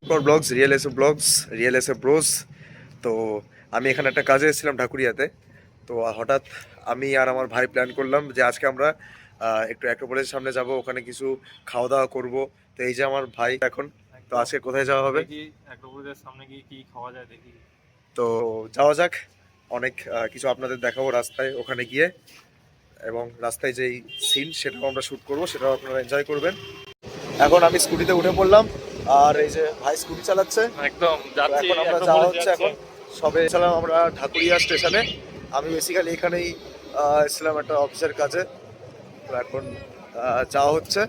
For blogs, real SA bros. তো আমি এখানে একটা কাজে এসেছিলাম ঢাকুরিয়াতে। তো হঠাৎ আমি আর আমার ভাই প্ল্যান করলাম যে আজকে আমরা একটু অ্যাক্রোপোলিসের সামনে যাব, ওখানে কিছু খাওয়া দাওয়া করব। তো এই যে আমার ভাই এখন। তো আজকে কোথায় যাওয়া হবে? দেখি অ্যাক্রোপোলিসের সামনে গিয়ে কি খাওয়া যায় দেখি। তো যাওয়া যাক। অনেক কিছু আপনাদের দেখাবো রাস্তায় ওখানে গিয়ে, এবং রাস্তায় যেই সিন সেটাও আমরা শ্যুট করবো, সেটাও আপনারা এনজয় করবেন। এখন আমি স্কুটিতে উঠে পড়লাম, আর এই যে ভাই স্কুটি চালাচ্ছে। একদম তো যাচ্ছি, এখন আমরা যাওয়া হচ্ছে। এখন সবে এসেছিলাম আমরা ঢাকুরিয়া স্টেশনে। আমি বেসিক্যালি এখানেই এসেছিলাম একটা অফিসের কাজে। তো এখন যাওয়া হচ্ছে।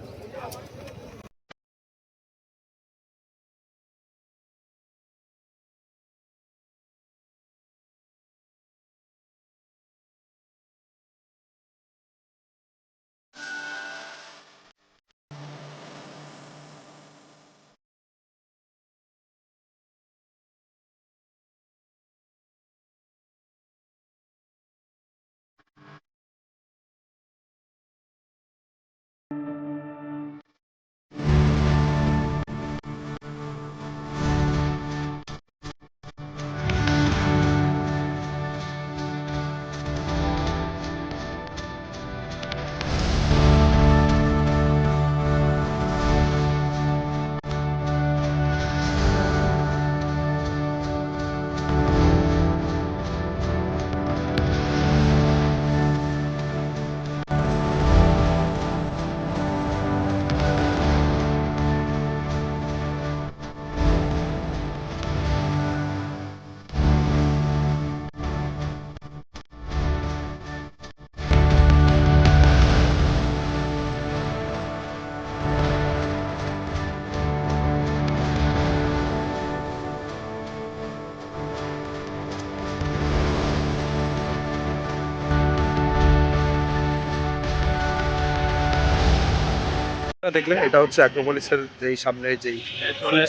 দেখলে এটা হচ্ছে অ্যাক্রোপোলিসের যেই সামনে যেই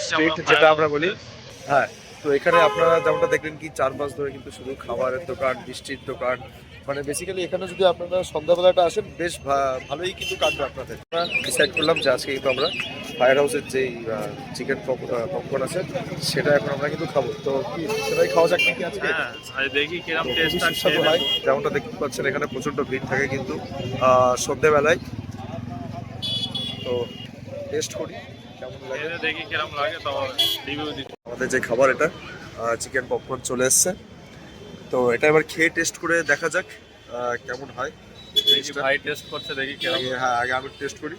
স্ট্রিট যেটা আমরা বলি। হ্যাঁ, তো এখানে আপনারা যেমনটা দেখলেন কি চারপাশ ধরে কিন্তু শুধু খাবারের দোকান, মিষ্টির দোকান। মানে বেসিক্যালি এখানে যদি আপনারা সন্ধ্যাবেলাটা আসেন বেশ ভালোই কিন্তু কাটবে আপনাদের। আমরা ডিসাইড করলাম যে আজকে কিন্তু আমরা ফায়ার হাউসের যেই চিকেন পপকর্ন আছে সেটা এখন আমরা কিন্তু খাবো। তো কি সেটাই খাওয়া যাক নাকি আজকে? হ্যাঁ, দেখি কিরকম তো টেস্ট খুবই সুস্বাদু হয়, যেমনটা দেখতে পাচ্ছেন এখানে প্রচণ্ড ভিড় থাকে কিন্তু সন্ধ্যেবেলায়। তো টেস্ট করি কেমন লাগে, দেখি কিরকম লাগে, তো রিভিউ দিচ্ছি। আমাদের যে খাবার এটা চিকেন পপকর্ন চলে এসছে। তো এটা এবার খেয়ে টেস্ট করে দেখা যাক কেমন হয়। দেখি ভাই টেস্ট করছে, দেখি কিরকম। হ্যাঁ, আগে আমি টেস্ট করি।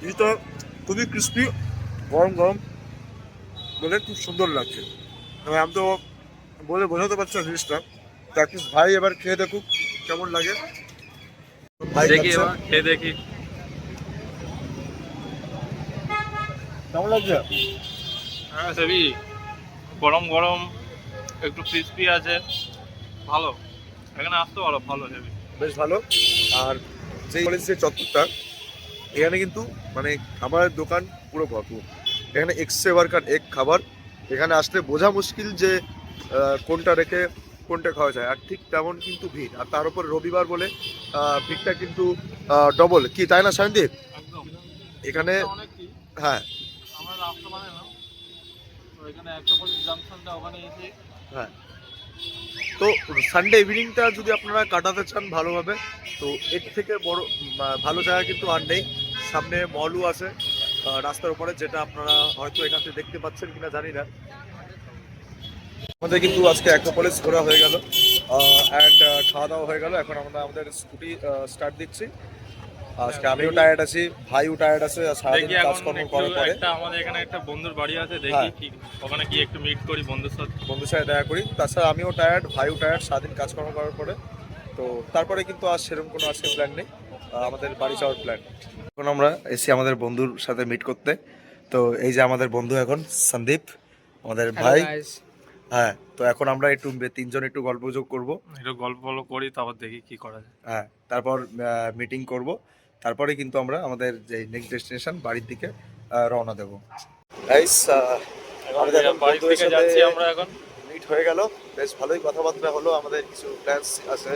জিনিসটা খুবই ক্রিস্পি, গরম গরম, বলে খুব সুন্দর লাগছে। তবে আমি তো বলে বোঝাতে পারছি না জিনিসটা। তো অ্যাটলিস্ট ভাই এবার খেয়ে দেখুক কেমন লাগে। ভাই দেখি খাচ্ছে, এবার খেয়ে দেখি কেমন লাগছে? হ্যাঁ সেবি গরম গরম, একটু ক্রিস্পি আছে, ভালো। এখানে আসতে পারো, ভালো হেভি। বেশ ভালো। আর যেই বলেছি যে চত্বরটা, এখানে কিন্তু মানে খাবারের দোকান পুরো ভরপুর। এখানে এক্সে বার্গার এক খাবার। এখানে আসলে বোঝা মুশকিল যে কোনটা রেখে কোনটা খাওয়া যায়। আর ঠিক তেমন কিন্তু ভিড়, আর তার উপর রবিবার বলে ভিড়টা কিন্তু ডবল, কি তাই না সন্দীপ? একদম এখানে অনেক কি হ্যাঁ আমরা রাস্তা মানে না, তো এখানে অ্যাক্রোপোলিস জাংশনটা ওখানে এসে। হ্যাঁ। তো সানডে ইভিনিংটা যদি আপনারা কাটাতে চান ভালোভাবে, তো এর থেকে বড় ভালো জায়গা কিন্তু আর নেই। সামনে মলও আছে রাস্তার উপরে, যেটা আপনারা হয়তো এখান থেকে দেখতে পাচ্ছেন কিনা জানি না। আমাদের কিন্তু আজকে অ্যাক্রোপোলিস ঘোরা হয়ে গেল অ্যান্ড খাওয়া দাওয়া হয়ে গেল। এখন আমরা আমাদের স্কুটি স্টার্ট দিচ্ছি। আজকে আমিও টায়ার্ড আছি, ভাইও টায়ার্ড আছে সারাদিন দেখি এখন কাজকর্ম একটু করার পরে। একটা আমাদের এখানে একটা বন্ধুর বাড়ি আছে, দেখি হ্যাঁ। কি ওখানে গিয়ে একটু মিট করি বন্ধুর সাথে। বন্ধুর সাথে দেখা করি। তাছাড়া আমিও টায়ার্ড, ভাইও টায়ার্ড সারাদিন কাজকর্ম করার পরে। তো তারপরে কিন্তু আর সেরকম কোনো আজকে প্ল্যান নেই, আমাদের বাড়ি যাওয়ার প্ল্যান। এখন আমরা এসে আমাদের বন্ধুর সাথে মিট করতে। তো এই যে আমাদের বন্ধু এখন সন্দীপ, আমাদের ভাই। হ্যাঁ, তো এখন আমরা একটু তিনজন একটু গল্পযোগ করব। একটু গল্প করি, তারপর দেখি কি করা যায়। হ্যাঁ, তারপর মিটিং করব। তারপরে কিন্তু আমরা আমাদের যে নেক্সট ডেস্টিনেশন বাড়ির দিকে রওনা দেব। গাইস, আমাদের এখন বাড়ির বন্ধুদের দিকে সাথে যাচ্ছি আমরা এখন। মিট হয়ে গেল। বেশ ভালোই কথাবার্তা হলো, আমাদের কিছু প্ল্যানস আছে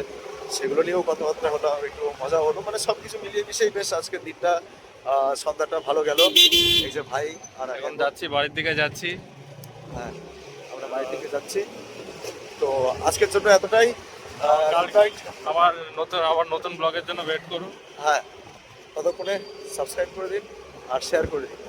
সেগুলো নিয়েও কথাবার্তা হলো, আর একটু মজা হলো। মানে সব কিছু মিলিয়ে মিশিয়ে বেশ আজকের দিনটা সন্ধ্যাটা ভালো গেল। এই যে ভাই আর এখন যাচ্ছি, বাড়ির দিকে যাচ্ছি। হ্যাঁ, আমরা বাড়ি থেকে যাচ্ছি। তো আজকের জন্য এতটাই। Good night. আবার নতুন ব্লগের জন্য ওয়েট করুন। হ্যাঁ, ততক্ষণে সাবস্ক্রাইব করে দিন আর শেয়ার করে দিন।